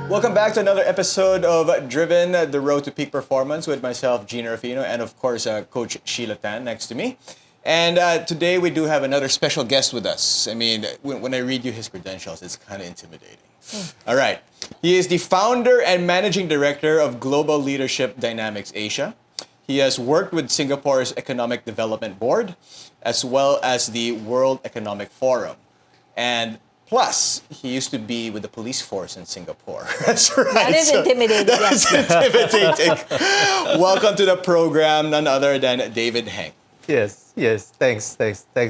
Welcome back to another episode of Driven, the Road to Peak Performance with myself, Jinno, Rufino, and of course, Coach Sheila next to me. And today we do have another special guest with us. I mean, when I read you his credentials, it's kind of intimidating. All right. He is the founder and managing director of Global Leadership Dynamics Asia. He has worked with Singapore's Economic Development Board, as well as the World Economic Forum. And plus, he used to be with the police force in Singapore. That's right. That is intimidating. That's intimidating. Welcome to the program, none other than David Heng. Yes. Thanks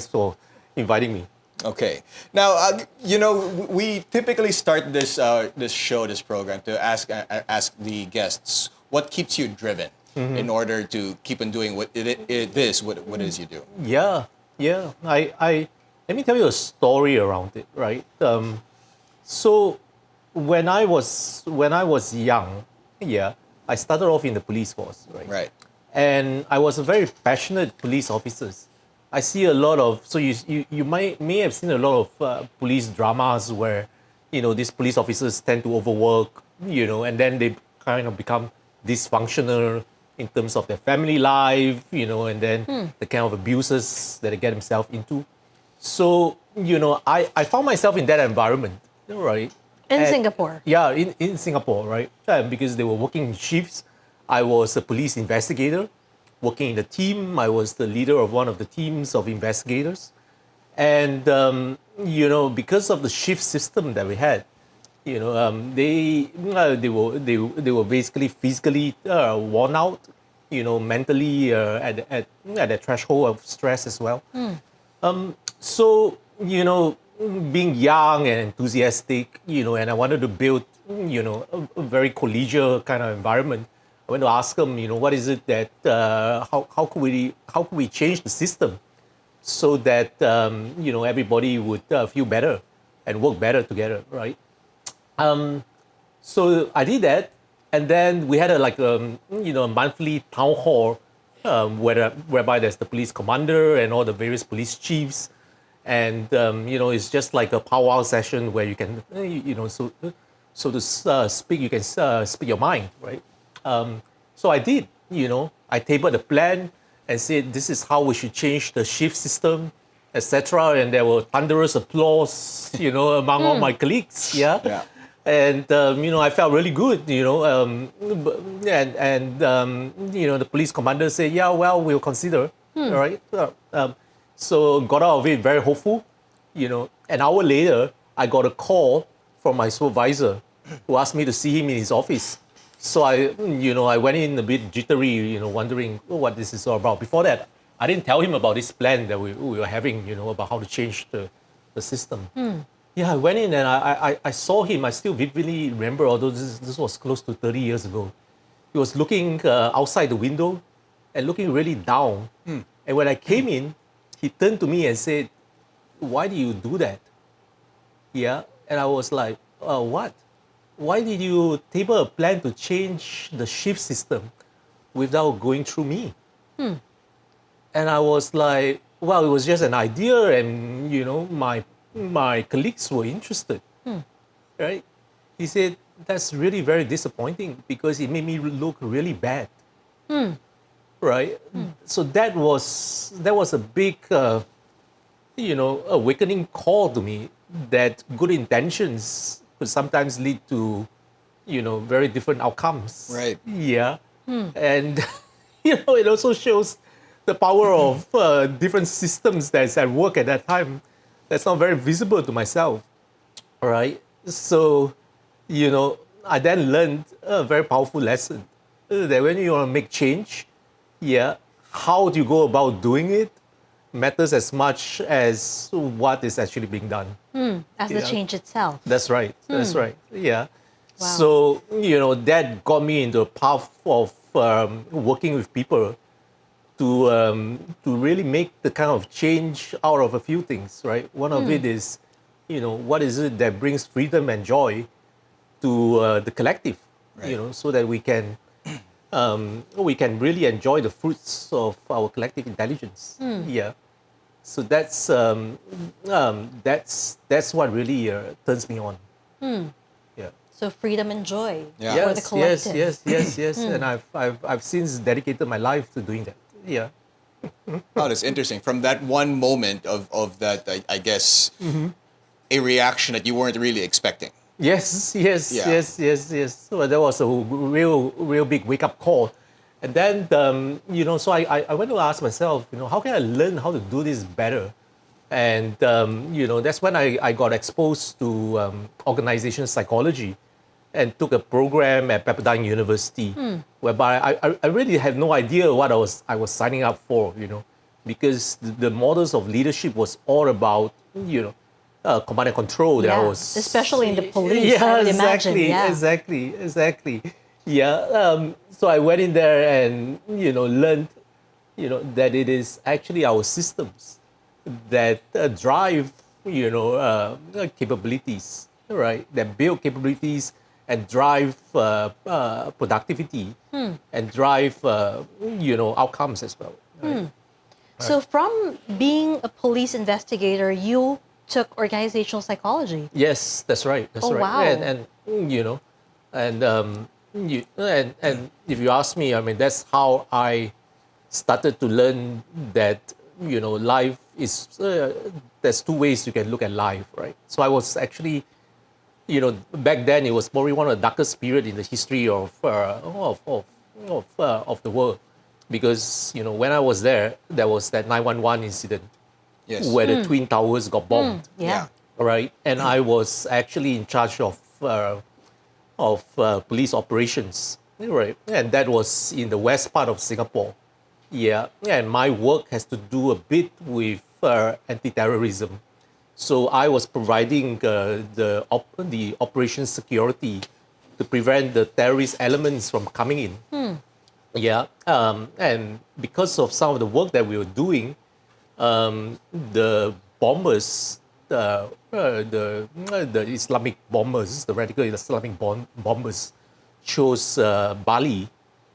for inviting me. Okay. Now, we typically start this program to ask the guests what keeps you driven in order to keep on doing what it is you do. Yeah. Let me tell you a story around it, right? So when I was young, I started off in the police force, right? Right. And I was a very passionate police officer. I see a lot of, so you may have seen a lot of police dramas where, these police officers tend to overwork, and then they kind of become dysfunctional in terms of their family life, and then the kind of abuses that they get themselves into. So, I found myself in that environment, right? In Singapore? Yeah, in Singapore, right? Because they were working in shifts. I was a police investigator, working in the team. I was the leader of one of the teams of investigators. And, because of the shift system that we had, they were basically physically worn out, mentally at the threshold of stress as well. So, being young and enthusiastic, and I wanted to build, a very collegial kind of environment. I went to ask them, what is it that, how could we change the system so that, everybody would feel better and work better together, right? So I did that, and then we had a monthly town hall whereby there's the police commander and all the various police chiefs, and it's just like a powwow session where you can, so to speak, you can speak your mind, right? So I did, I tabled a plan and said this is how we should change the shift system, etc. And there were thunderous applause, among all my colleagues, Yeah. And I felt really good, and the police commander said, yeah, well, we'll consider, all right. So got out of it very hopeful, An hour later, I got a call from my supervisor who asked me to see him in his office. So I went in a bit jittery, wondering what this is all about. Before that, I didn't tell him about this plan that we were having, about how to change the system. Yeah, I went in and I saw him. I still vividly remember, although this was close to 30 years ago. He was looking outside the window and looking really down. And when I came in, he turned to me and said, why do you do that? Yeah, and I was like, what? Why did you table a plan to change the shift system without going through me? And I was like, well, it was just an idea, and my colleagues were interested, right? He said, that's really very disappointing because it made me look really bad, right? So that was a big, awakening call to me that good intentions could sometimes lead to, very different outcomes. Right. Yeah. And, it also shows the power of different systems that's at work at that time that's not very visible to myself, all right? So, I then learned a very powerful lesson that when you want to make change, how do you go about doing it matters as much as what is actually being done. As the change itself. That's right. That's right. Yeah. Wow. So, that got me into a path of working with people to really make the kind of change out of a few things, right? One of it is, what is it that brings freedom and joy to the collective, right. So that we can really enjoy the fruits of our collective intelligence. Yeah. So that's what really turns me on. Yeah. So freedom and joy Yeah. for the collective. Yes. And I've since dedicated my life to doing that. Yeah. Oh, that's interesting. From that one moment of that, I guess, a reaction that you weren't really expecting. Yes. Yeah. So that was a real big wake up call. And then, so I went to ask myself, how can I learn how to do this better? And, that's when I got exposed to organization psychology and took a program at Pepperdine University, whereby I really had no idea what I was signing up for, because the models of leadership was all about, command and control. That Yeah, was especially in the police, Yeah, I would imagine. exactly. Yeah. So I went in there and learned, that it is actually our systems that drive, capabilities, right? That build capabilities and drive productivity and drive, outcomes as well. Right? So from being a police investigator, you took organizational psychology. Yes, that's right. That's Oh, right. wow. And if you ask me, I mean, that's how I started to learn that life is there's two ways you can look at life, right? So I was actually, back then it was probably one of the darkest period in the history of the world, because when I was there was that 911 incident Yes. where the twin towers got bombed. Yeah. Right, and I was actually in charge of police operations, right, and that was in the west part of Singapore. Yeah, and my work has to do a bit with anti-terrorism. So I was providing the operation security to prevent the terrorist elements from coming in. Yeah, and because of some of the work that we were doing, the bombers, the Islamic bombers, the radical Islamic bombers, chose Bali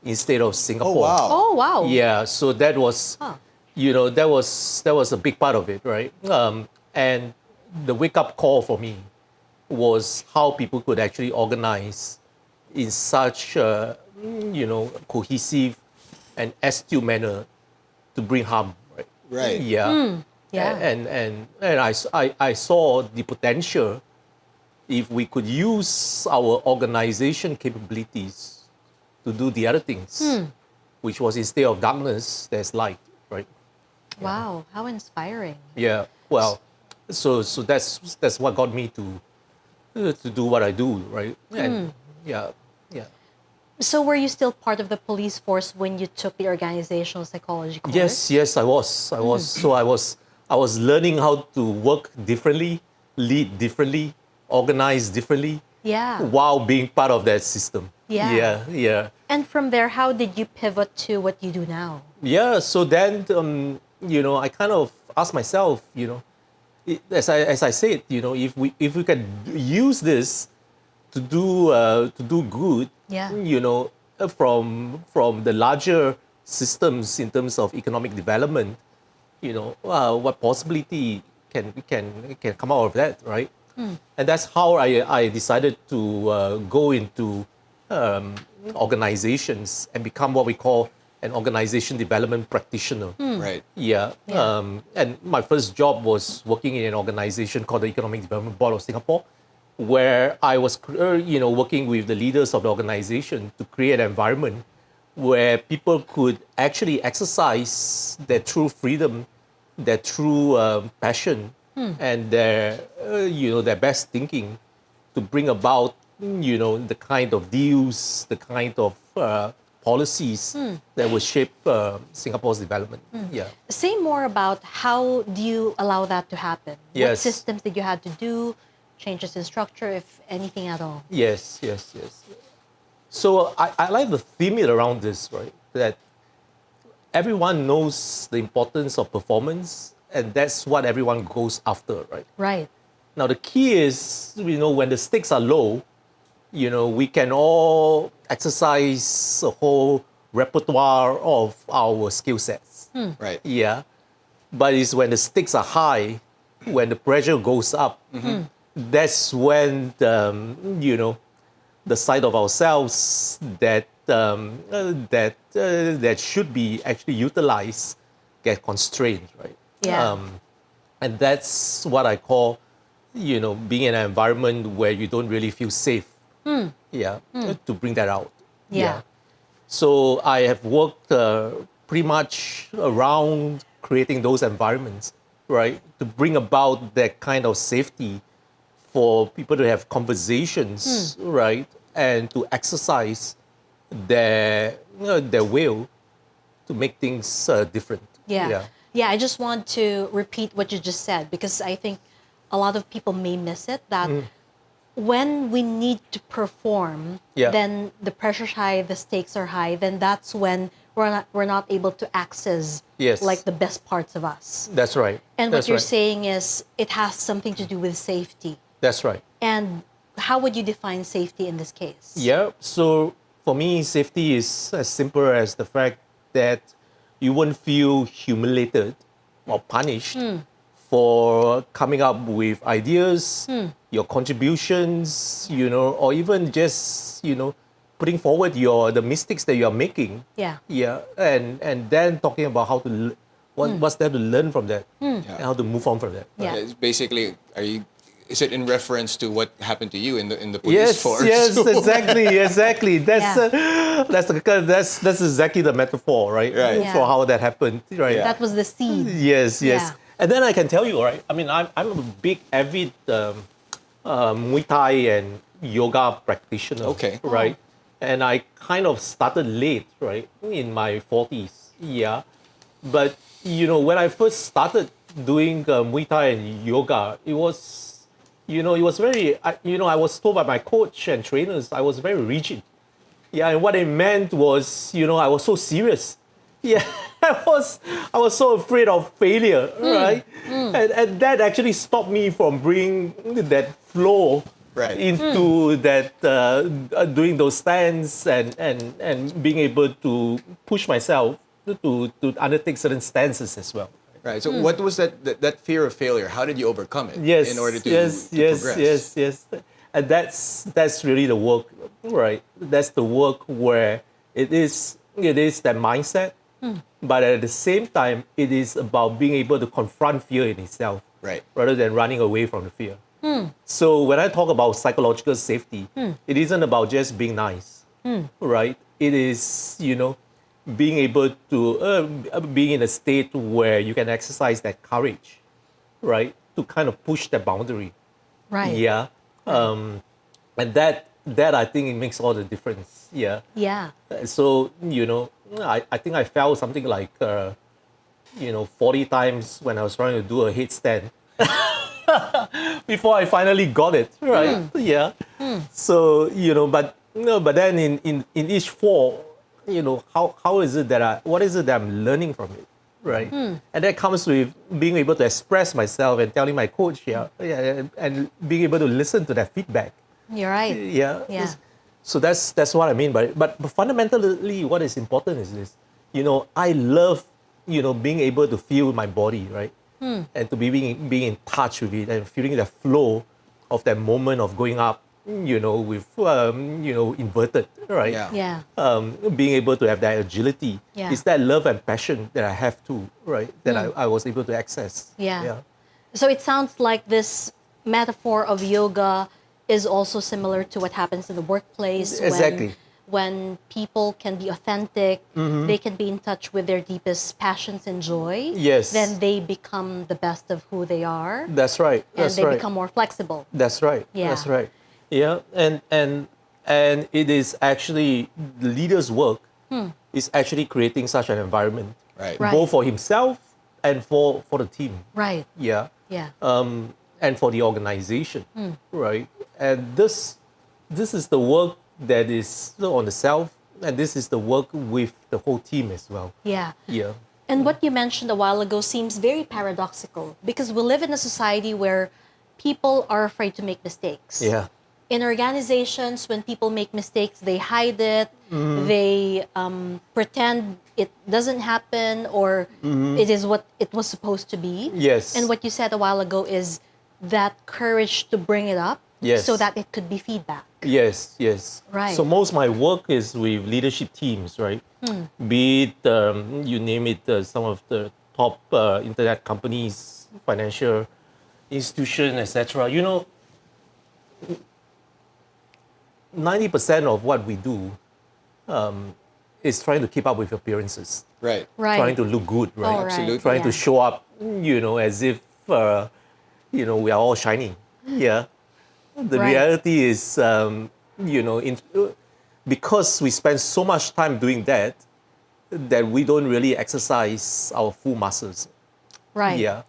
instead of Singapore. Oh, wow. Oh, wow. Yeah, so that was, that was a big part of it, right? And the wake up call for me was how people could actually organize in such a, cohesive and astute manner to bring harm, right? Right. Yeah. Yeah. And I saw the potential if we could use our organization capabilities to do the other things, which was instead of darkness, there's light, right? Wow, how inspiring. Yeah. Well, so that's what got me to do what I do, right? And yeah. So were you still part of the police force when you took the organizational psychology course? Yes, I was. So I was learning how to work differently, lead differently, organize differently, Yeah. while being part of that system. Yeah. Yeah. And from there, how did you pivot to what you do now? Yeah, so then, I kind of asked myself, as I said, if we can use this to do good, Yeah. From the larger systems in terms of economic development, what possibility can come out of that, right? And that's how I decided to go into organizations and become what we call an organization development practitioner. Right. Yeah. Yeah. And my first job was working in an organization called the Economic Development Board of Singapore, where I was, working with the leaders of the organization to create an environment where people could actually exercise their true freedom, their true passion, and their, their best thinking to bring about, the kind of deals, the kind of policies that will shape Singapore's development. Yeah. Say more about how do you allow that to happen? What Yes. systems did you have to do? Changes in structure, if anything at all? Yes. So I like the theme around this, right? That everyone knows the importance of performance, and that's what everyone goes after, right? Right. Now the key is, when the stakes are low, we can all exercise a whole repertoire of our skill sets. Right. Yeah. But it's when the stakes are high, when the pressure goes up, that's when, the side of ourselves that that should be actually utilized get constrained, right? Yeah. And that's what I call, being in an environment where you don't really feel safe. Yeah, to bring that out. Yeah. So I have worked pretty much around creating those environments, right, to bring about that kind of safety for people to have conversations, right, and to exercise their will to make things different. Yeah. Yeah, I just want to repeat what you just said because I think a lot of people may miss it that when we need to perform, Yeah. then the pressure's high, the stakes are high, then that's when we're not able to access Yes. like the best parts of us. That's right. And what That's you're right. saying is it has something to do with safety. That's right. And how would you define safety in this case? Yeah. So for me, safety is as simple as the fact that you won't feel humiliated or punished for coming up with ideas, your contributions, or even just, putting forward the mistakes that you are making. Yeah. Yeah. And then talking about how to what's there to learn from that and how to move on from that. Yeah. It's basically, is it in reference to what happened to you in the police force? Yes, exactly. Yeah. That's exactly the metaphor, right? Right. Yeah. For how that happened, right? That was the seed. Yes. Yeah. And then I can tell you, right? I mean, I'm a big avid Muay Thai and yoga practitioner. Okay. Right. And I kind of started late, right, in my 40s. Yeah. But when I first started doing Muay Thai and yoga, it was very, I was told by my coach and trainers, I was very rigid. Yeah, and what it meant was, I was so serious. Yeah, I was so afraid of failure, right? And that actually stopped me from bringing that flow Right. into that, doing those stands and being able to push myself to undertake certain stances as well. Right. So what was that fear of failure? How did you overcome it? Yes. In order to Yes. progress? And that's really the work, right? That's the work where it is that mindset, but at the same time, it is about being able to confront fear in itself, Right. rather than running away from the fear. So when I talk about psychological safety, it isn't about just being nice, right? It is, being able to being in a state where you can exercise that courage, right, to kind of push that boundary. Right. Yeah. And that I think it makes all the difference. Yeah. Yeah. So, I think I fell something like 40 times when I was trying to do a headstand before I finally got it. Right. Yeah. So, but then in each fall, how is it that what is it that I'm learning from it? Right. And that comes with being able to express myself and telling my coach, and being able to listen to that feedback. You're right. Yeah. Yeah. So that's what I mean by it. But fundamentally, what is important is this. I love, being able to feel my body, right? And to be being in touch with it and feeling the flow of that moment of going up, with, inverted, right? Yeah. Yeah. Being able to have that agility. Yeah. It's that love and passion that I have too, right? That I was able to access. Yeah. So it sounds like this metaphor of yoga is also similar to what happens in the workplace. Exactly. When people can be authentic, they can be in touch with their deepest passions and joy. Yes. Then they become the best of who they are. That's right. And That's they right. become more flexible. That's right. Yeah. That's right. Yeah. And it is actually the leader's work is actually creating such an environment. Right. Right. Both for himself and for the team. Right. Yeah. Yeah. And for the organization. Right. And this is the work that is on the self, and this is the work with the whole team as well. Yeah. Yeah. And what you mentioned a while ago seems very paradoxical because we live in a society where people are afraid to make mistakes. Yeah. In organizations, when people make mistakes, they hide it, they pretend it doesn't happen or it is what it was supposed to be. Yes. And what you said a while ago is that courage to bring it up, Yes. so that it could be feedback. Yes, yes. Right. So most of my work is with leadership teams, right? Be it, you name it, some of the top internet companies, financial institution, etc. 90% of what we do is trying to keep up with appearances, Right. Right. trying to look good, right? Oh, right. Absolutely. Trying Yeah. to show up, as if, we are all shining. Yeah. The Right. reality is, because we spend so much time doing that, that we don't really exercise our full muscles. Right. Yeah.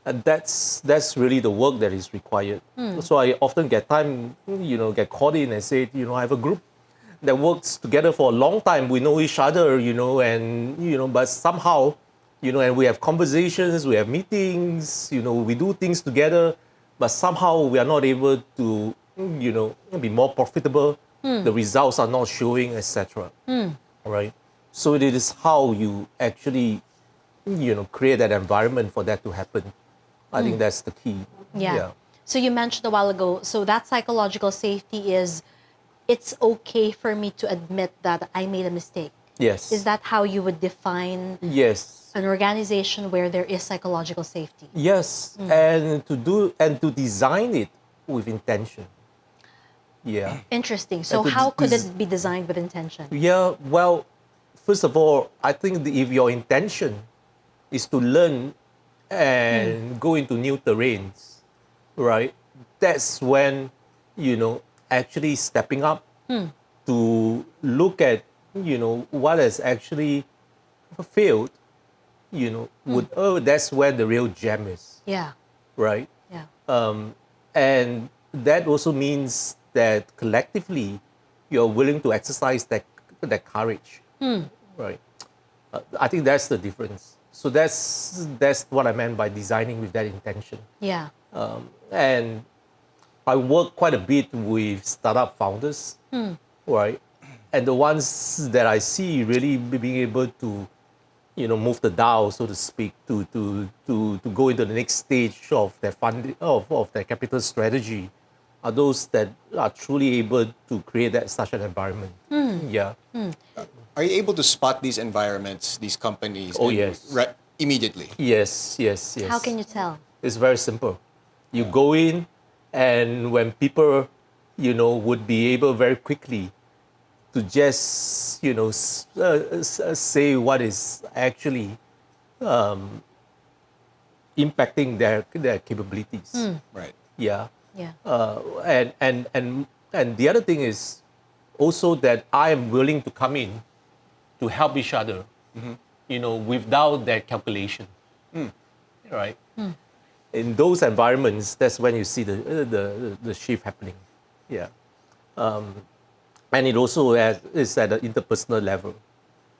And that's really the work that is required. So I often get caught in and say, I have a group that works together for a long time. We know each other, but somehow, and we have conversations, we have meetings, we do things together, but somehow we are not able to, be more profitable. The results are not showing, etc. Right? So it is how you actually, create that environment for that to happen. I think that's the key. Yeah. So you mentioned a while ago, so that psychological safety is, it's okay for me to admit that I made a mistake. Yes. Is that how you would define Yes. an organization where there is psychological safety? Yes. And to design it with intention. Yeah. Interesting. So to how could des- it be designed with intention? Yeah. Well, first of all, I think if your intention is to learn and go into new terrains, right? That's when, actually stepping up to look at, what has actually failed, that's where the real gem is, Yeah. right? Yeah. And that also means that collectively you're willing to exercise that courage, right? I think that's the difference. So that's what I meant by designing with that intention. Yeah. And I work quite a bit with startup founders, right? And the ones that I see really being able to, move the dial, so to speak, to go into the next stage of their fund of their capital strategy, are those that are truly able to create such an environment. Yeah. Are you able to spot these environments, these companies? Oh, yes. Immediately. Yes. Yes. Yes. How can you tell? It's very simple. You go in, and when people, would be able very quickly to just, say what is actually impacting their capabilities. Right. Yeah. Yeah. And the other thing is also that I am willing to come in to help each other, without that calculation, right? In those environments, that's when you see the shift happening. Yeah. And it also is at an interpersonal level.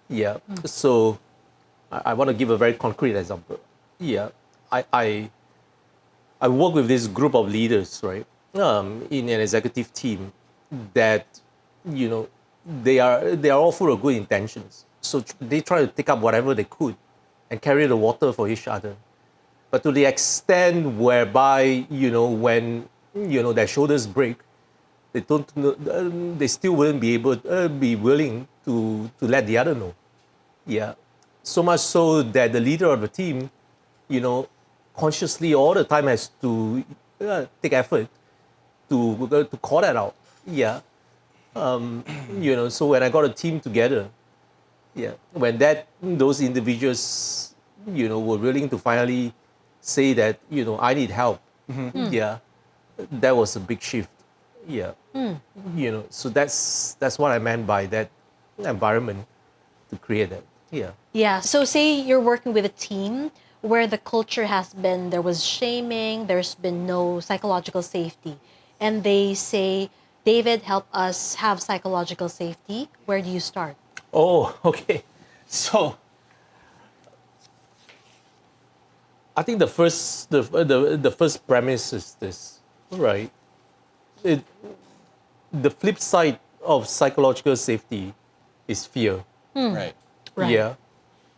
Yeah. So I want to give a very concrete example. Yeah. I work with this group of leaders, right, in an executive team that, they are all full of good intentions. So they try to take up whatever they could and carry the water for each other. But to the extent whereby, when, their shoulders break, they still wouldn't be willing to let the other know. Yeah. So much so that the leader of the team, consciously all the time has to take effort to call that out. Yeah. So when I got a team together, yeah, when those individuals, were willing to finally say that, I need help. Yeah. That was a big shift. Yeah. So that's what I meant by that environment to create that. Yeah. Yeah. So say you're working with a team where the culture has been, there was shaming, there's been no psychological safety. And they say, David, help us have psychological safety. Where do you start? Oh, okay. So I think the first premise is this, right? The flip side of psychological safety is fear. Right. Right. Yeah.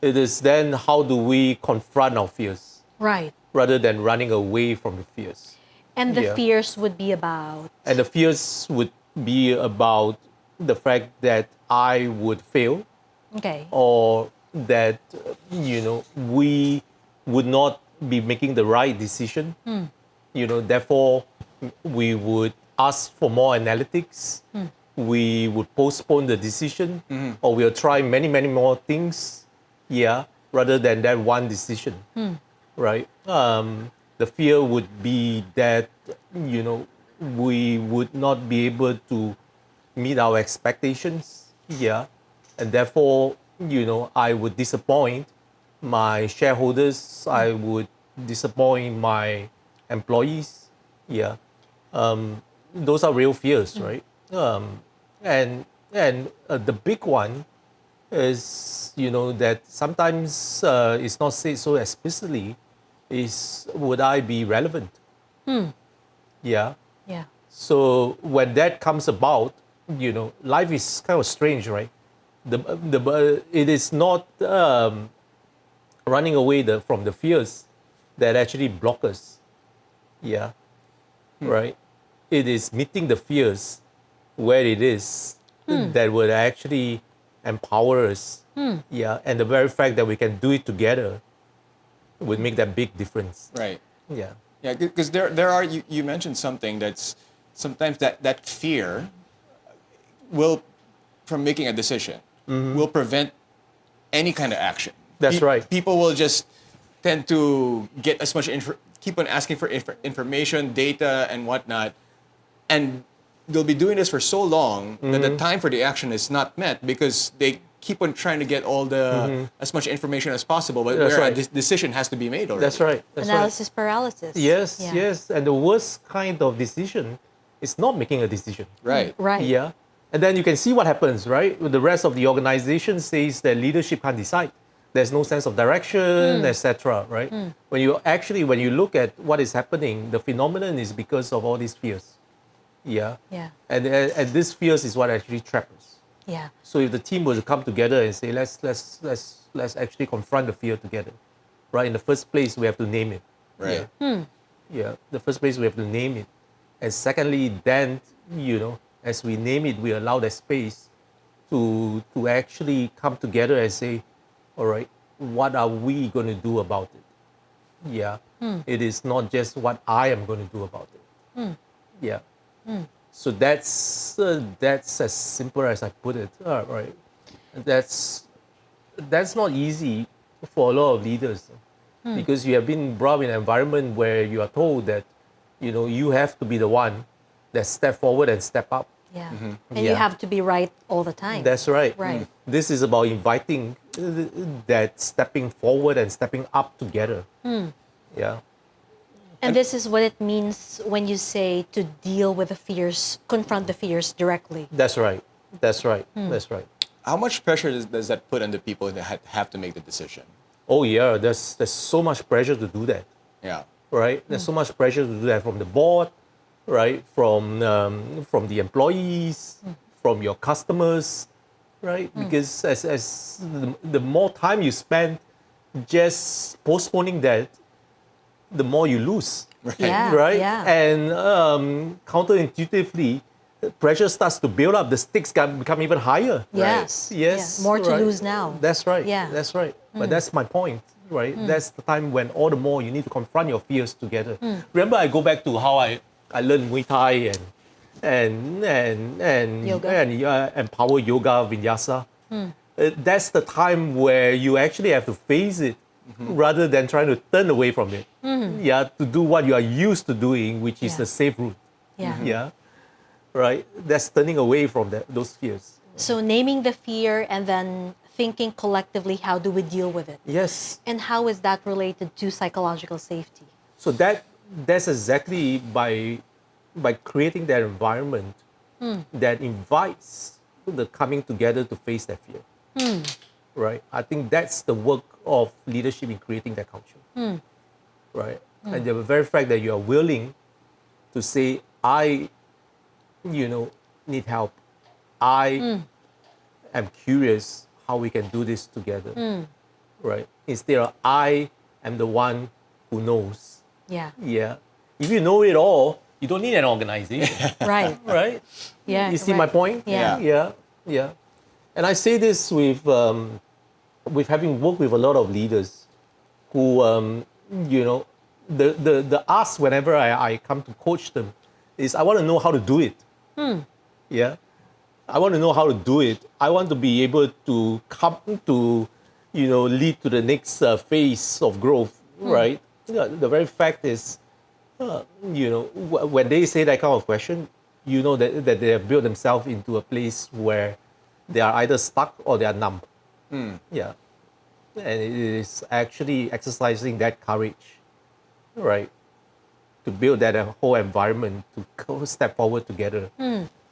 It is then how do we confront our fears Right. rather than running away from the fears. And the Yeah. fears would be about. And the fears would be about the fact that I would fail, Okay. or that we would not be making the right decision. Therefore we would ask for more analytics. We would postpone the decision, or we'll try many more things, rather than that one decision, right? The fear would be that we would not be able to meet our expectations, and therefore I would disappoint my shareholders. I would disappoint my employees. Yeah, those are real fears, right? And the big one is that sometimes it's not said so explicitly. Is would I be relevant? Yeah. Yeah. So when that comes about, life is kind of strange, right? It is not running away from the fears that actually block us. Yeah. Right. It is meeting the fears where it is that would actually empower us. Yeah. And the very fact that we can do it together would make that big difference. Right. Yeah. Yeah, because there are you mentioned something that's sometimes that fear will from making a decision will prevent any kind of action. That's right. People will just tend to get as much keep on asking for information, data, and whatnot, and they'll be doing this for so long that the time for the action is not met because they keep on trying to get all the as much information as possible, but That's where right. a decision has to be made already. That's right. That's right. Analysis paralysis. Yes, Yeah. yes. And the worst kind of decision is not making a decision. Right. Right. Yeah. And then you can see what happens, right? The rest of the organization says that leadership can't decide. There's no sense of direction, etc. Right? When you look at what is happening, the phenomenon is because of all these fears. Yeah. Yeah. And these fears is what actually traps us. Yeah. So if the team was to come together and say, let's actually confront the fear together, right? In the first place, we have to name it. Right. Yeah. The first place we have to name it, and secondly, then as we name it, we allow that space to actually come together and say, all right, what are we going to do about it? Yeah. It is not just what I am going to do about it. Yeah. So that's as simple as I put it. Right. That's not easy for a lot of leaders because you have been brought up in an environment where you are told that you have to be the one that step forward and step up. Yeah. And Yeah. you have to be right all the time. That's right. Right. This is about inviting that stepping forward and stepping up together. Yeah. And this is what it means when you say to deal with the fears, confront the fears directly. That's right. That's right. That's right. How much pressure does that put on the people that have to make the decision? Oh yeah, there's so much pressure to do that. Yeah. Right? There's so much pressure to do that from the board, right? From the employees, from your customers, right? Because as the more time you spend just postponing that, the more you lose, Yeah. right? Yeah. And counterintuitively, pressure starts to build up. The stakes become even higher. Yes. Yes. Yeah. More to right. lose now. That's right. Yeah. That's right. But that's my point, right? That's the time when all the more you need to confront your fears together. Remember, I go back to how I learned Muay Thai and Yoga. and power yoga, vinyasa. That's the time where you actually have to face it rather than trying to turn away from it. Yeah, to do what you are used to doing, which is Yeah. the safe route. Yeah. Yeah, right. That's turning away from those fears. So naming the fear and then thinking collectively, how do we deal with it? Yes. And how is that related to psychological safety? So that's exactly by creating that environment that invites the coming together to face that fear. Right? I think that's the work of leadership in creating that culture. Right? And the very fact that you are willing to say, I need help. I am curious how we can do this together. Right? Instead of I am the one who knows. Yeah. Yeah. If you know it all, you don't need an organization, Right. right? Yeah. You see my right. point? Yeah. Yeah. And I say this with having worked with a lot of leaders who, you know, the ask whenever I come to coach them is, I want to know how to do it. Yeah. I want to know how to do it. I want to be able to come to, lead to the next phase of growth, right? Yeah, the very fact is, when they say that kind of question, you know that they have built themselves into a place where they are either stuck or they are numb. Yeah. And it is actually exercising that courage, right? To build that whole environment to step forward together.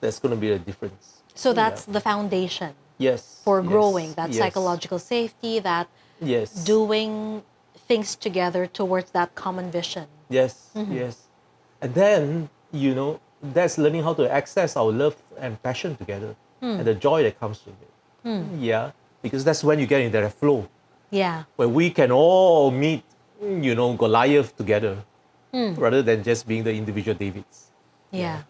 That's going to be the difference. So that's the foundation Yes. for yes, growing, that yes, psychological safety, that Yes. doing things together towards that common vision. Yes. Yes. And then, that's learning how to access our love and passion together and the joy that comes with it. Yeah. Because that's when you get into that flow, Yeah. where we can all meet, Goliath together rather than just being the individual Davids. Yeah.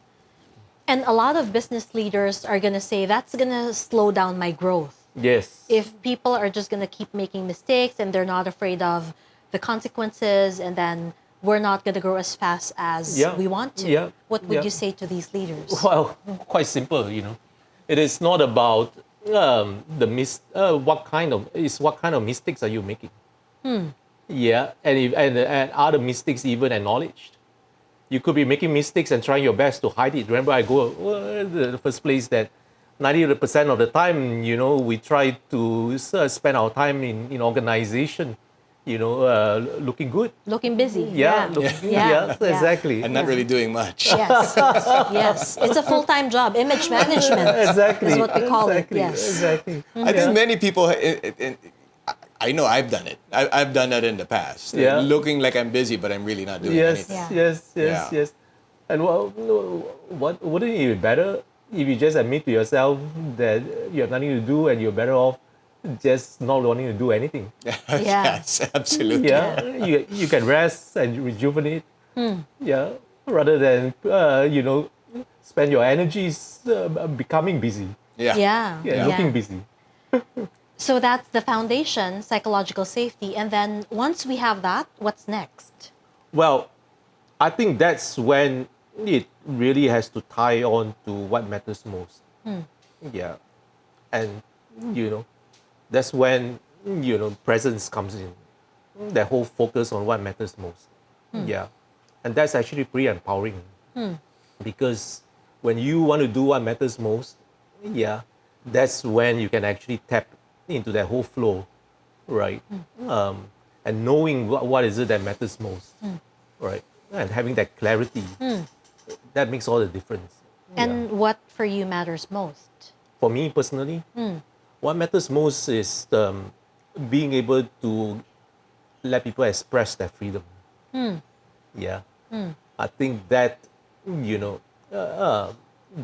And a lot of business leaders are going to say that's going to slow down my growth. Yes. If people are just going to keep making mistakes and they're not afraid of the consequences, and then we're not going to grow as fast as Yeah. we want to. Yeah. What would Yeah. you say to these leaders? Well, quite simple, It is not about what kind of mistakes are you making? Yeah, and are the mistakes even acknowledged? You could be making mistakes and trying your best to hide it. Remember, the first place that 90% of the time, we try to spend our time in organization, looking good. Looking busy. Yeah, Yeah. exactly. And not really doing much. Yes, yes. It's a full-time job. Image management Exactly. is what we call exactly, it. Yes. Exactly. I think many people, I know I've done it. I've done that in the past. Yeah. Looking like I'm busy, but I'm really not doing Yes, anything. yes. Yeah. And what wouldn't it be better if you just admit to yourself that you have nothing to do and you're better off just not wanting to do anything? Yes, absolutely. Yeah, you can rest and rejuvenate. Yeah, rather than spend your energies becoming busy. Yeah. Yeah. Looking busy. So that's the foundation, psychological safety. And then once we have that, what's next? Well, I think that's when it really has to tie on to what matters most. Yeah. And, that's when, presence comes in. That whole focus on what matters most. Yeah. And that's actually pretty empowering. Because when you want to do what matters most, yeah, that's when you can actually tap into that whole flow, right? And knowing what is it that matters most, right? And having that clarity, that makes all the difference. And what for you matters most? For me personally, what matters most is being able to let people express their freedom. Yeah. I think that,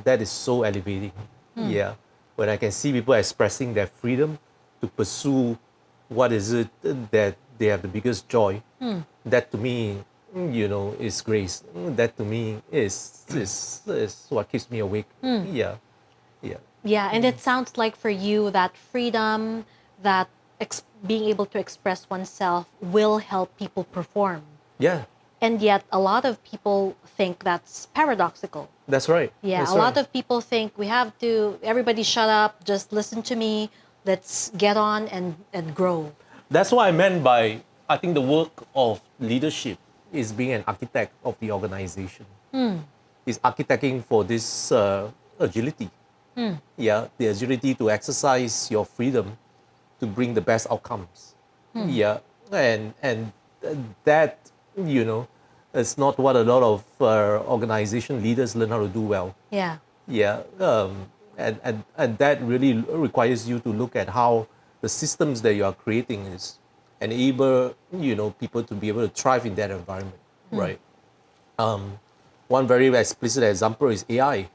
that is so elevating. Yeah. When I can see people expressing their freedom to pursue what is it that they have the biggest joy, that to me, is grace. That to me is what keeps me awake. Yeah. Yeah, and it sounds like for you that freedom, that being able to express oneself will help people perform. Yeah. And yet a lot of people think that's paradoxical. That's right. Yeah, That's a lot right. of people think everybody shut up, just listen to me, let's get on and grow. That's what I meant by, I think the work of leadership is being an architect of the organization. Is architecting for this agility. Yeah, the agility to exercise your freedom to bring the best outcomes. Yeah, and that, is not what a lot of organization leaders learn how to do well. Yeah. Yeah, and that really requires you to look at how the systems that you are creating is enable people to be able to thrive in that environment, right? One very explicit example is AI.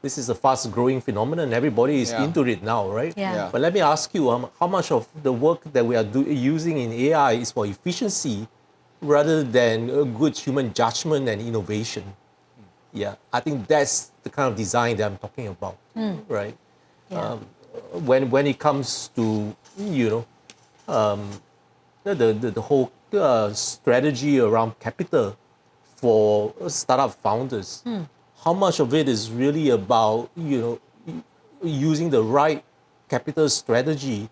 This is a fast-growing phenomenon. Everybody is into it now, right? Yeah. But let me ask you, how much of the work that we are using in AI is for efficiency rather than a good human judgment and innovation. Yeah, I think that's the kind of design that I'm talking about, right? Yeah. When it comes to the whole strategy around capital for startup founders, how much of it is really about using the right capital strategy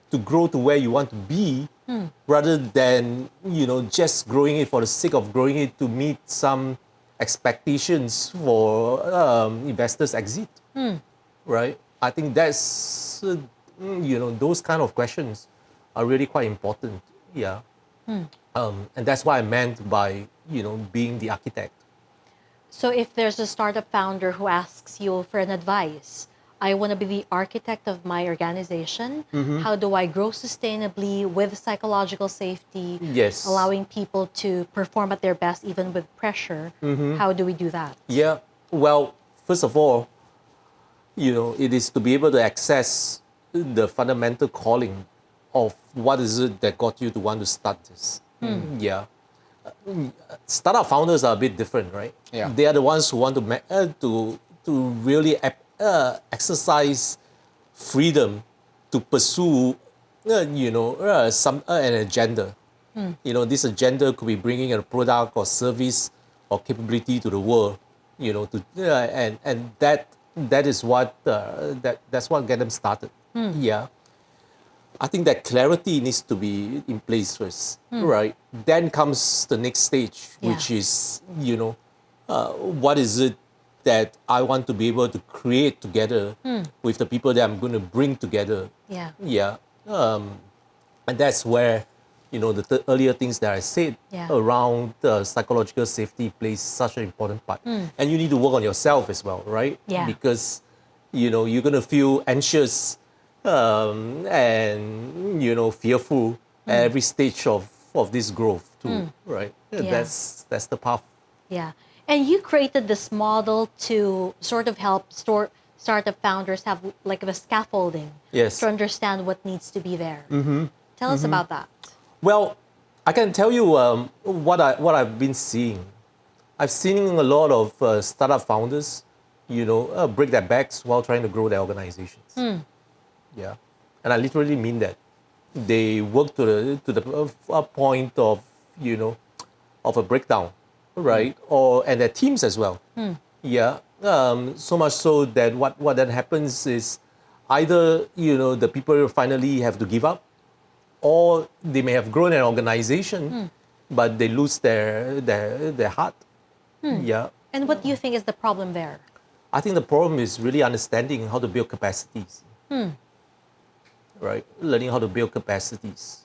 to grow to where you want to be, rather than just growing it for the sake of growing it to meet some expectations for investors exit, right? I think that's those kind of questions are really quite important. Yeah. And that's what I meant by being the architect. So if there's a startup founder who asks you for an advice, I want to be the architect of my organization. How do I grow sustainably with psychological safety, Yes. allowing people to perform at their best even with pressure? How do we do that? Yeah. Well, first of all, it is to be able to access the fundamental calling of what is it that got you to want to start this. Yeah. Startup founders are a bit different, right? Yeah. They are the ones who want to really exercise freedom to pursue, some an agenda. This agenda could be bringing a product or service or capability to the world. And that is what that's what get them started. Yeah. I think that clarity needs to be in place first, right? Then comes the next stage, which is, what is it that I want to be able to create together with the people that I'm going to bring together. Yeah. Yeah. And that's where, the earlier things that I said Yeah. around psychological safety plays such an important part. And you need to work on yourself as well, right? Yeah. Because, you're going to feel anxious and fearful at every stage of this growth too, right? Yeah. That's the path. Yeah. And you created this model to sort of help startup founders have like a scaffolding Yes. to understand what needs to be there. Tell us about that. Well, I can tell you what I've been seeing. I've seen a lot of startup founders, break their backs while trying to grow their organizations. Yeah, and I literally mean that. They work to the point of of a breakdown, right? And their teams as well. Yeah, so much so that what then happens is either the people finally have to give up, or they may have grown an organization, but they lose their heart. Yeah, And what do you think is the problem there? I think the problem is really understanding how to build capacities. Right? Learning how to build capacities.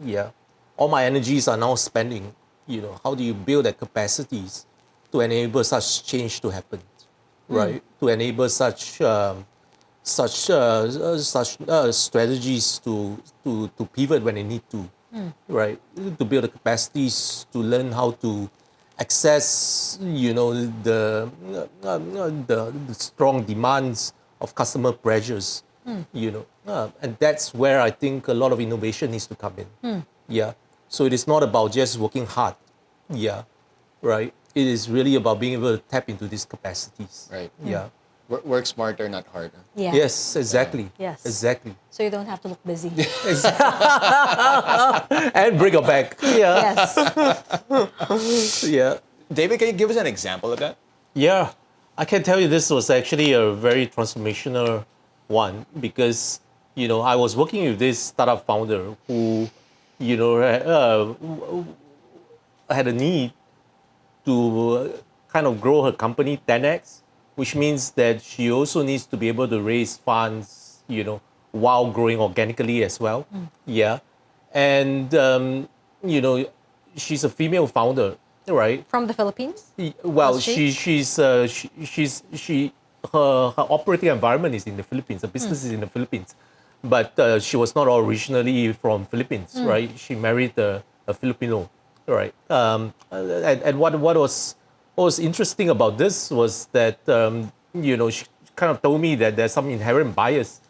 Yeah. All my energies are now spending, how do you build that capacities to enable such change to happen? Right? To enable such strategies to pivot when they need to. Right? To build the capacities to learn how to access, the strong demands of customer pressures. And that's where I think a lot of innovation needs to come in. Yeah. So it is not about just working hard. Yeah. Right. It is really about being able to tap into these capacities. Right. Yeah. Work smarter, not harder. Yeah. Yes, exactly. Yes. Exactly. So you don't have to look busy. And bring it back. Yeah. Yes. Yeah. David, can you give us an example of that? Yeah. I can tell you this was actually a very transformational one, because I was working with this startup founder who had a need to kind of grow her company 10x, which means that she also needs to be able to raise funds while growing organically as well. Yeah. And she's a female founder, right? From the Philippines? Well, Was she? her operating environment is in the Philippines. The business is in the Philippines, but she was not originally from Philippines, right? She married a Filipino, right? And what was interesting about this was that she kind of told me that there's some inherent bias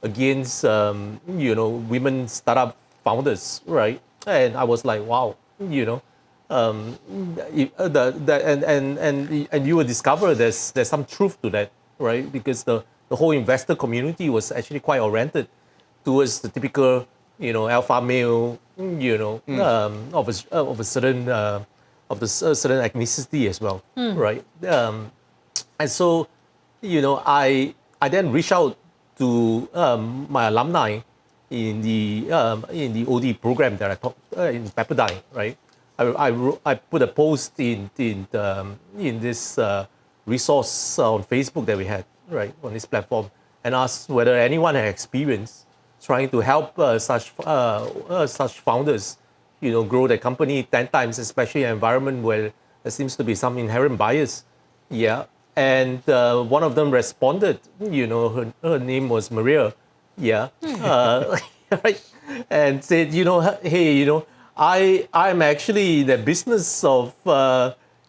against women startup founders, right? And I was like, wow, and you will discover there's some truth to that, right? Because the whole investor community was actually quite oriented towards the typical, alpha male, of a certain certain ethnicity as well, right? And so, I then reached out to my alumni in the OD program that I taught in Pepperdine, right? I put a post in this resource on Facebook that we had, right, on this platform, and asked whether anyone had experience trying to help such founders, grow their company 10 times, especially in an environment where there seems to be some inherent bias. Yeah. And one of them responded, her name was Maria. Yeah. Right. And said, hey, I'm actually in the business of,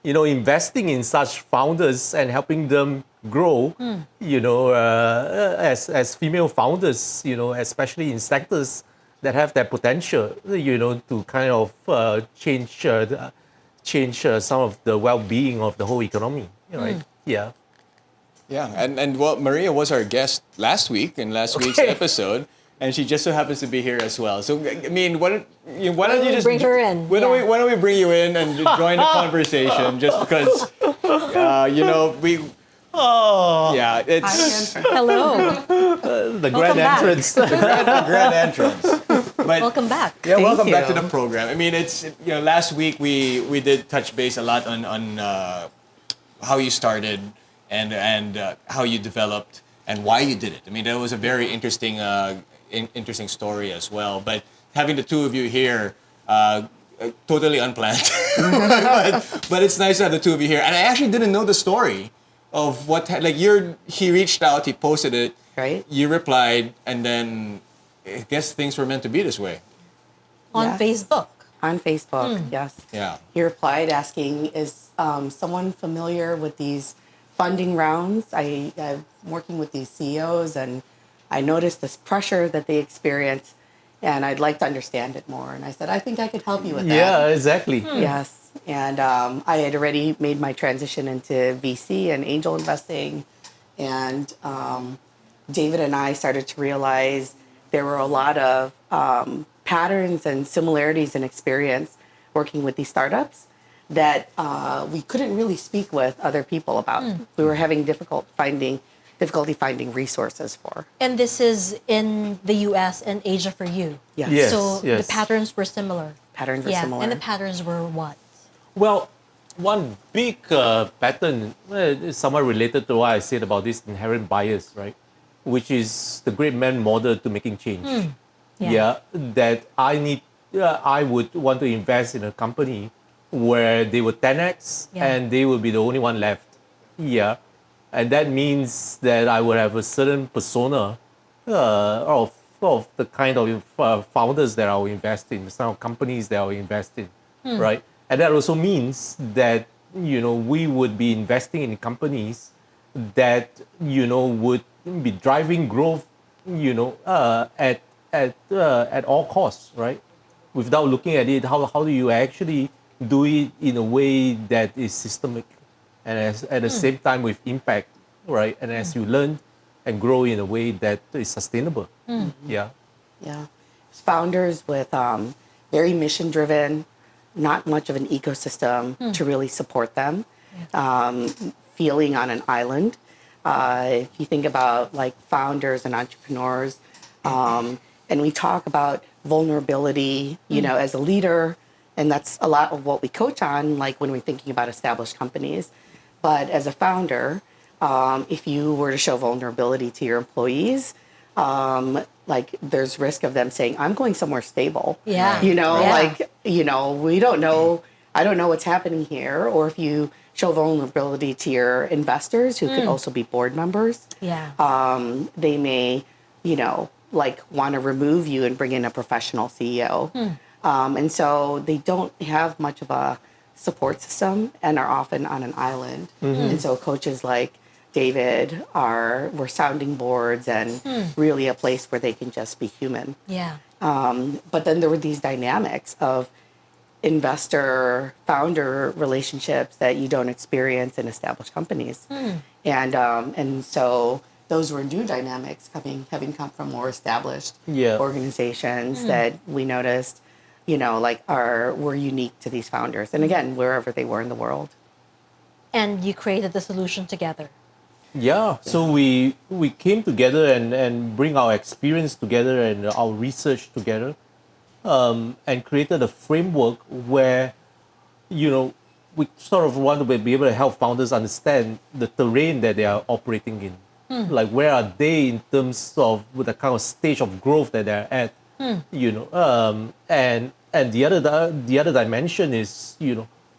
investing in such founders and helping them grow, as female founders, especially in sectors that have that potential, to kind of change some of the well-being of the whole economy, right? Yeah. Yeah, and well, Maria was our guest last week in last week's episode, and she just so happens to be here as well. So I mean, why don't you just bring her in? Why don't we bring you in and join the conversation? Just because, we. Oh. Yeah, it's Hello. The grand back. entrance. the grand entrance. But, Welcome back. Yeah, welcome back to you. the program. I mean, it's last week we did touch base a lot on how you started and how you developed and why you did it. I mean, that was a very interesting interesting story as well. But having the two of you here, totally unplanned. but it's nice to have the two of you here. And I actually didn't know the story of he reached out, he posted it, Right. you replied, and then I guess things were meant to be this way. On Yeah. Facebook. On Facebook, yes. Yeah. He replied asking, is someone familiar with these funding rounds? I'm working with these CEOs and I noticed this pressure that they experience and I'd like to understand it more. And I said, I think I could help you with that. Yeah, exactly. Yes. And I had already made my transition into VC and angel investing. And David and I started to realize there were a lot of patterns and similarities in experience working with these startups that we couldn't really speak with other people about. We were having difficulty finding resources for. And this is in the US and Asia for you. Yes. Yes. So the patterns were similar. Patterns were Yeah. similar. And the patterns were what? Well, one big pattern is somewhat related to what I said about this inherent bias, right? Which is the great man model to making change. Yeah. That I would want to invest in a company where they were 10x and they will be the only one left. Yeah. And that means that I would have a certain persona of the kind of founders that I will invest in, some companies that I will invest in, right? And that also means that, we would be investing in companies that, would be driving growth, at all costs, right? Without looking at it, how do you actually do it in a way that is systemic and at the same time with impact, right? And as you learn and grow in a way that is sustainable. Yeah. Yeah. Founders with very mission driven, not much of an ecosystem to really support them, feeling on an island. If you think about like founders and entrepreneurs, and we talk about vulnerability, as a leader, and that's a lot of what we coach on, like when we're thinking about established companies. But as a founder, if you were to show vulnerability to your employees, like there's risk of them saying, I'm going somewhere stable. Yeah. We don't know, I don't know what's happening here. Or if you show vulnerability to your investors who could also be board members, they may, want to remove you and bring in a professional CEO. And so they don't have much of a support system and are often on an island. And so coaches like David were sounding boards and really a place where they can just be human. Yeah. But then there were these dynamics of investor founder relationships that you don't experience in established companies. And so those were new dynamics having come from more established Yeah. organizations that we noticed, like were unique to these founders. And again, wherever they were in the world. And you created the solution together. Yeah, so we came together and bring our experience together and our research together, and created a framework where, we sort of want to be able to help founders understand the terrain that they are operating in. Like where are they in terms of with the kind of stage of growth that they're at, and the other dimension is,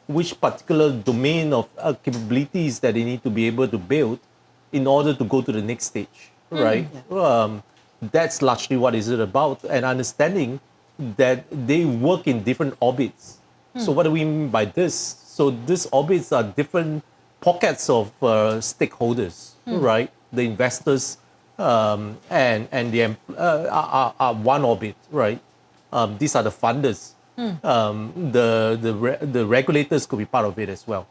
which particular domain of capabilities that they need to be able to build in order to go to the next stage, right? That's largely what is it about, and understanding that they work in different orbits. So what do we mean by this? So these orbits are different pockets of stakeholders, right? The investors and are one orbit, right? These are the funders. The regulators could be part of it as well.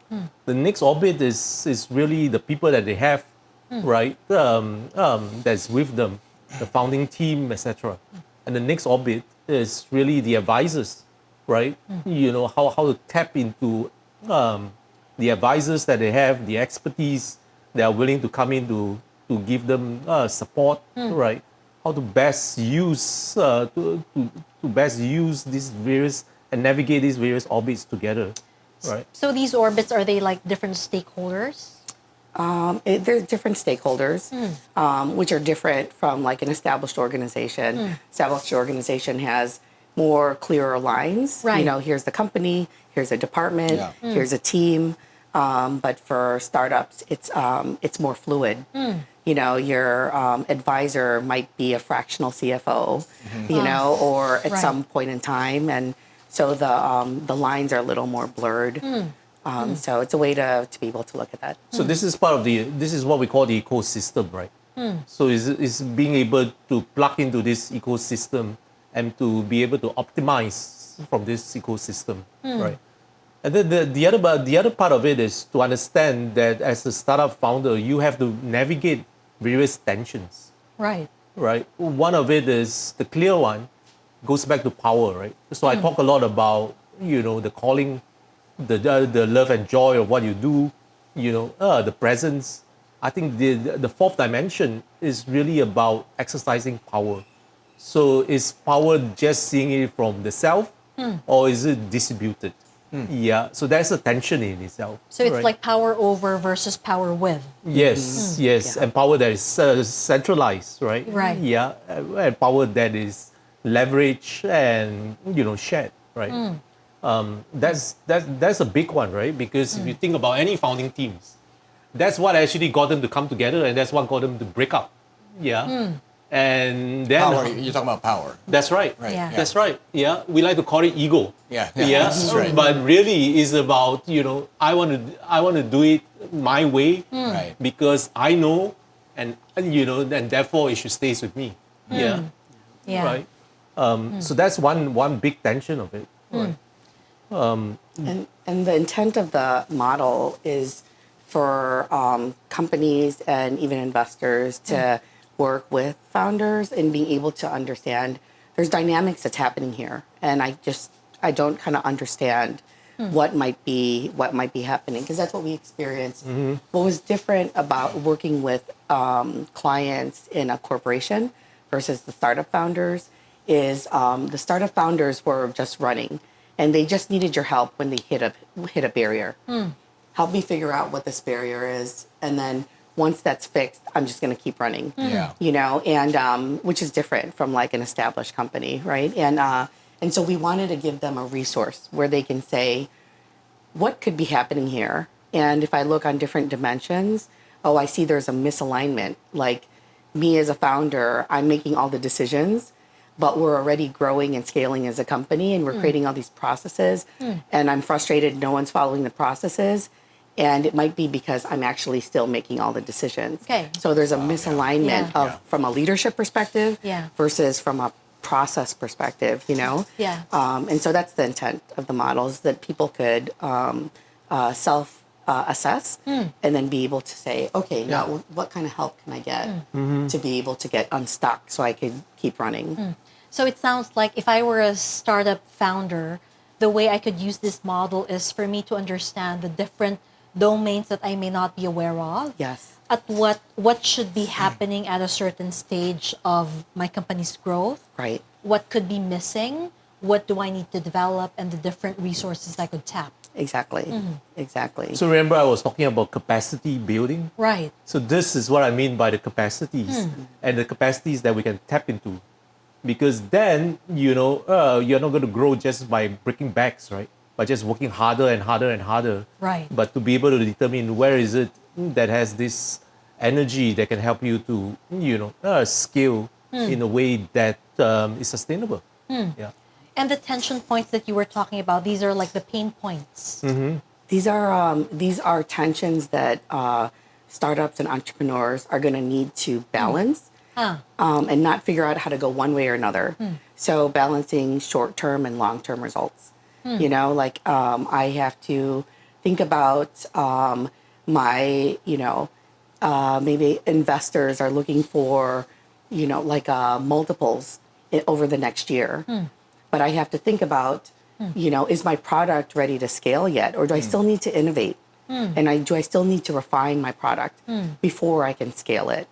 The next orbit is really the people that they have, right? That's with them, the founding team, etc. And the next orbit is really the advisors, right? How to tap into the advisors that they have, the expertise they are willing to come in to give them support, right? How to best use to best use these various and navigate these various orbits together, right? So these orbits, are they like different stakeholders? There's different stakeholders, which are different from like an established organization. Established organization has more clearer lines. Right. Here's the company, here's a department, here's a team. But for startups, it's more fluid. Your advisor might be a fractional CFO, or at some point in time, and so the lines are a little more blurred. So it's a way to be able to look at that. So this is this is what we call the ecosystem, right? So is being able to plug into this ecosystem and to be able to optimize from this ecosystem, right? And then the other part of it is to understand that as a startup founder, you have to navigate various tensions. Right. Right. One of it is the clear one, goes back to power, right? So I talk a lot about the calling, the love and joy of what you do, the presence. I think the fourth dimension is really about exercising power. So is power just seeing it from the self, or is it distributed? Yeah, so there's a tension in itself. So it's right? like power over versus power with. Yes, yes, and power that is centralized, right? Right. Yeah, and power that is leveraged and shared, right? That's a big one, right? Because if you think about any founding teams, that's what actually got them to come together, and that's what got them to break up. Yeah. And then Power, you're talking about power. That's right. Right. Yeah. That's right. Yeah. We like to call it ego. Yeah. Yeah. That's right. But really it's about, I want to do it my way Right. because I know and and therefore it should stay with me. Yeah. Yeah. Right. So that's one big tension of it. Right. And the intent of the model is for companies and even investors to work with founders and being able to understand there's dynamics that's happening here, and I don't kind of understand what might be happening, because that's what we experienced. What was different about working with clients in a corporation versus the startup founders is the startup founders were just running, and they just needed your help when they hit a barrier. Help me figure out what this barrier is, and then once that's fixed, I'm just going to keep running. Yeah. And which is different from like an established company, right? And so we wanted to give them a resource where they can say, what could be happening here? And if I look on different dimensions, oh, I see there's a misalignment. Like me as a founder, I'm making all the decisions, but we're already growing and scaling as a company, and we're creating all these processes, and I'm frustrated no one's following the processes. And it might be because I'm actually still making all the decisions. Okay. So there's a misalignment Yeah. of from a leadership perspective Yeah. versus from a process perspective, Yeah. And so that's the intent of the models, that people could self assess and then be able to say, okay, now what kind of help can I get to be able to get unstuck so I could keep running? So it sounds like if I were a startup founder, the way I could use this model is for me to understand the different domains that I may not be aware of. Yes. At what should be happening at a certain stage of my company's growth. Right. What could be missing? What do I need to develop, and the different resources I could tap. Exactly. Exactly. So remember, I was talking about capacity building. Right. So this is what I mean by the capacities and the capacities that we can tap into, because then you're not going to grow just by breaking backs, right? By just working harder and harder and harder. Right. But to be able to determine where is it that has this energy that can help you to scale in a way that is sustainable. Yeah. And the tension points that you were talking about, these are like the pain points. These are tensions that startups and entrepreneurs are going to need to balance and not figure out how to go one way or another. So balancing short-term and long-term results. I have to think about my, maybe investors are looking for, multiples over the next year. But I have to think about, is my product ready to scale yet? Or do I still need to innovate? And do I still need to refine my product before I can scale it?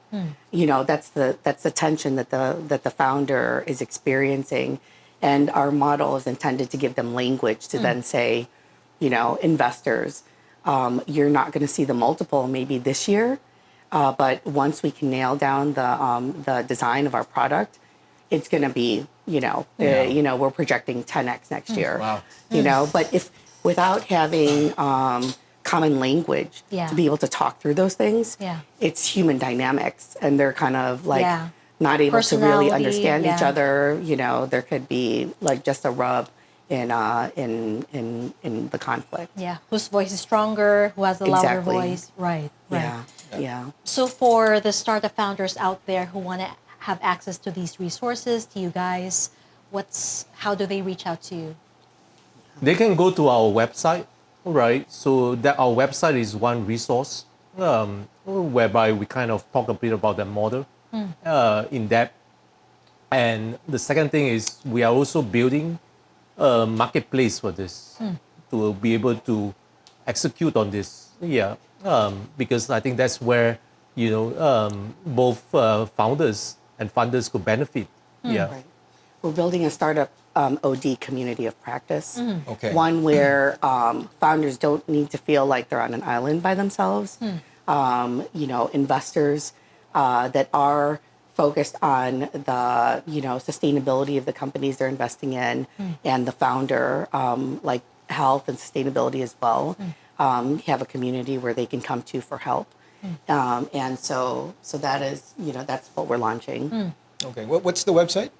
That's the tension that the founder is experiencing. And our model is intended to give them language to then say, investors, you're not going to see the multiple maybe this year, but once we can nail down the design of our product, it's going to be, we're projecting 10x next year. Wow. But if without having common language to be able to talk through those things, it's human dynamics, and they're kind of like not able to really understand each other. There could be like just a rub in the conflict. Yeah, whose voice is stronger, who has a louder Exactly. voice. Right. Yeah. So for the startup founders out there who want to have access to these resources, to you guys, how do they reach out to you? They can go to our website, right? So that our website is one resource whereby we kind of talk a bit about the model in depth. And the second thing is we are also building a marketplace for this to be able to execute on this. Because I think that's where both founders and funders could benefit. Right. We're building a startup OD community of practice. Okay. One where founders don't need to feel like they're on an island by themselves. Investors that are focused on the sustainability of the companies they're investing in, and the founder like health and sustainability as well. Have a community where they can come to for help. And so that is, that's what we're launching. Okay. What's the website?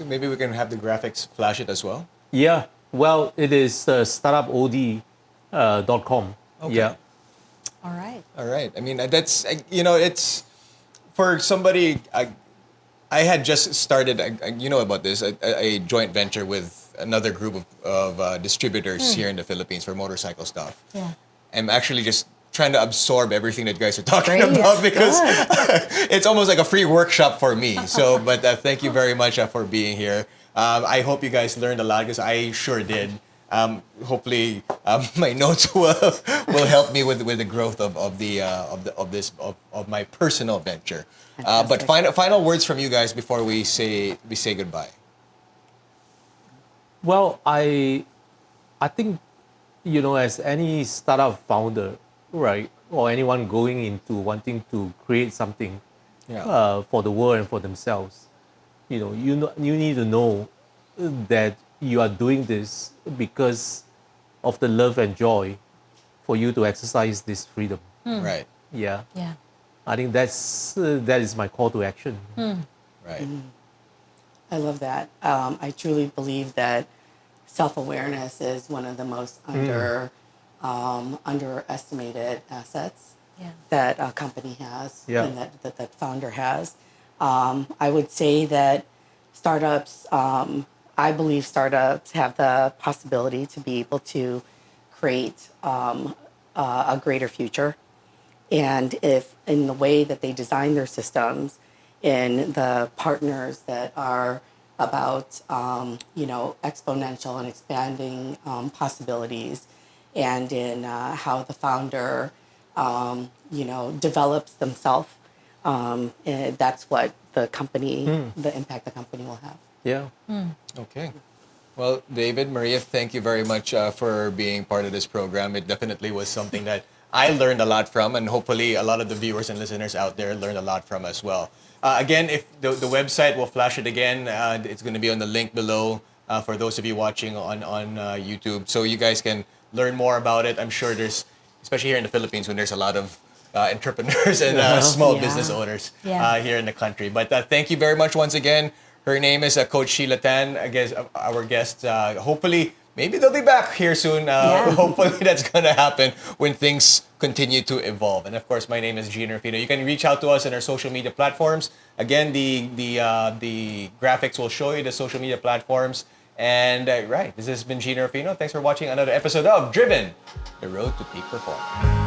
Maybe we can have the graphics flash it as well. Yeah. Well, it is startupod.com. Okay. Yeah. All right. All right. I mean, that's, it's for somebody, I had just started, about this, a joint venture with another group of distributors here in the Philippines for motorcycle stuff. Yeah. I'm actually just trying to absorb everything that you guys are talking Great. about, because it's almost like a free workshop for me. So, but thank you very much for being here. I hope you guys learned a lot, because I sure did. Hopefully, my notes will help me with the growth of my personal venture. But final words from you guys before we say goodbye. Well, I think, as any startup founder, right, or anyone going into wanting to create something for the world and for themselves, you need to know that you are doing this because of the love and joy for you to exercise this freedom. Right. Yeah. Yeah. I think that is my call to action. Right. I love that. I truly believe that self-awareness is one of the most underestimated assets that a company has and that founder has. I would say that startups, I believe startups have the possibility to be able to create a greater future. And if in the way that they design their systems, in the partners that are about, exponential and expanding possibilities, and in how the founder, develops themselves, that's what the company, the impact the company will have. Yeah. Okay. Well, David, Maria, thank you very much for being part of this program. It definitely was something that I learned a lot from, and hopefully a lot of the viewers and listeners out there learned a lot from as well. Again, if the website, we'll flash it again. It's going to be on the link below for those of you watching on YouTube, so you guys can learn more about it. I'm sure there's, especially here in the Philippines, when there's a lot of entrepreneurs and small Yeah. business owners Yeah. here in the country. But thank you very much once again. Her name is Coach Sheila Tan, I guess, our guest. Hopefully, maybe they'll be back here soon. Yeah. Hopefully, that's going to happen when things continue to evolve. And of course, my name is Jinno Rufino. You can reach out to us on our social media platforms. Again, the graphics will show you the social media platforms. And right, this has been Jinno Rufino. Thanks for watching another episode of Driven, the Road to Peak Performance.